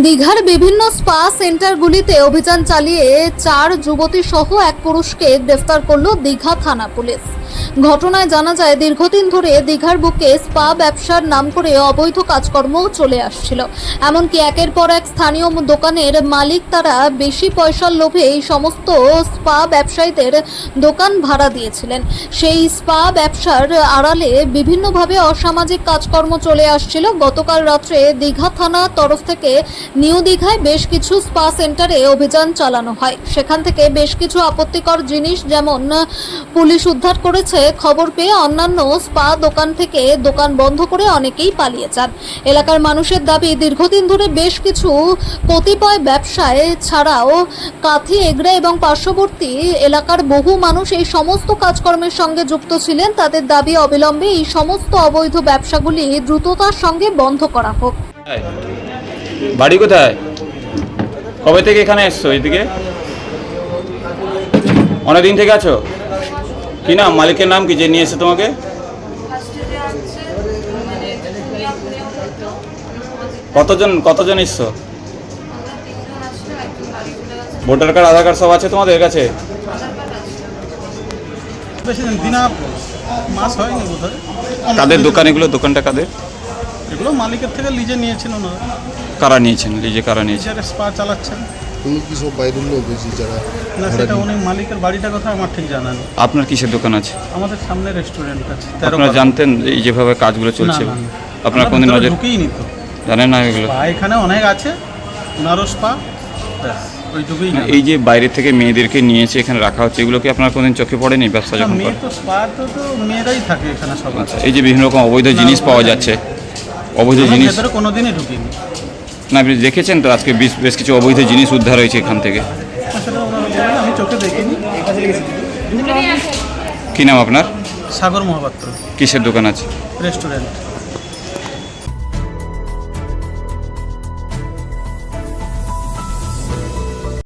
দীঘার বিভিন্ন স্পা সেন্টারগুলিতে অভিযান চালিয়ে 4 যুবতী সহ এক পুরুষকে গ্রেফতার করল দীঘা থানা পুলিশ। ঘটনায় জানা যায়, দীর্ঘদিন ধরে দীঘার বুকে স্পা ব্যবসার নাম করে অবৈধ কাজকর্ম চলে আসছিল। এমনকি একের পর এক স্থানীয় দোকানের মালিক তারা বেশি পয়সার লোভে এই সমস্ত স্পা ব্যবসায়ীদের দোকান ভাড়া দিয়েছিলেন। সেই স্পা ব্যবসার আড়ালে বিভিন্নভাবে অসামাজিক কাজকর্ম চলে আসছিল। গতকাল রাত্রে দীঘা থানা তরফ থেকে নিউ দীঘায় বেশ কিছু স্পা সেন্টারে অভিযান চালানো হয়। সেখান থেকে বেশ কিছু আপত্তিকর জিনিস যেমন পুলিশ উদ্ধার করেছে। খবর পেয়ে অন্যান্য স্পা দোকান থেকে দোকান বন্ধ করে অনেকেই পালিয়ে যান। এলাকার মানুষের দাবি, দীর্ঘদিন ধরে বেশ কিছু কতিপয় ব্যবসায় ছাড়াও কাথি, এগরা এবং পার্শ্ববর্তী এলাকার বহু মানুষ এই সমস্ত কাজকর্মের সঙ্গে যুক্ত ছিলেন। তাদের দাবি, অবিলম্বে এই সমস্ত অবৈধ ব্যবসাগুলি দ্রুততার সঙ্গে বন্ধ করা হোক। বাড়ি কোথায়? কবে থেকে এখানে এসছো? এদিকে অনেকদিন থেকে আছো? কি নাম? মালিকের নাম কি যে নিয়ে এসে তোমাকে? কতজন এসছো? ভোটার কার্ড, আধার কার্ড সব আছে তোমাদের কাছে? মাস হয়নি বোধহয়। কাদের দোকান এগুলো? দোকানটা কাদের? এগুলো মালিকের থেকে লিজে নিয়েছিল না? কারা নিয়েছেন? লিজে কারা নিয়েছেন? স্পা চালাচ্ছেন। তুমি কি সব বাইরের লোক বেশি যারা? না, সেটা উনি মালিকের বাড়িটা কথা আমার ঠিক জানা নেই। আপনার কিসের দোকান আছে? আমাদের সামনে রেস্টুরেন্ট আছে। আপনারা জানতেন এই যেভাবে কাজগুলো চলছে? আপনার কোনদিন নজর ঢুকেই নিত? জানেন না এগুলো? স্পা এখানে অনেক আছে, ওনারও স্পা, ওইটুকুই না। এই যে বাইরে থেকে মেয়েদেরকে নিয়েছে এখানে রাখা হচ্ছে, এগুলো কি আপনার কোনদিন চোখে পড়েনি ব্যবসা যখন মেয়ে করে? তো স্পা তো মেয়েরাই থাকে এখানে সব। আচ্ছা, এই যে বিভিন্ন রকম অবৈধ জিনিস পাওয়া যাচ্ছে, অবৈধ জিনিস ভেতরে কোনোদিনই ঢুকিনি। না, আপনি দেখেছেন তো আজকে বেশ কিছু অবৈধ জিনিস উদ্ধার হয়েছে এখান থেকে? সেটা ওনারা বলেন, আমি চোখে দেখিনি। কি নাম আপনার? সাগর মহাপাত্র। কিসের দোকান আছে? রেস্টুরেন্ট।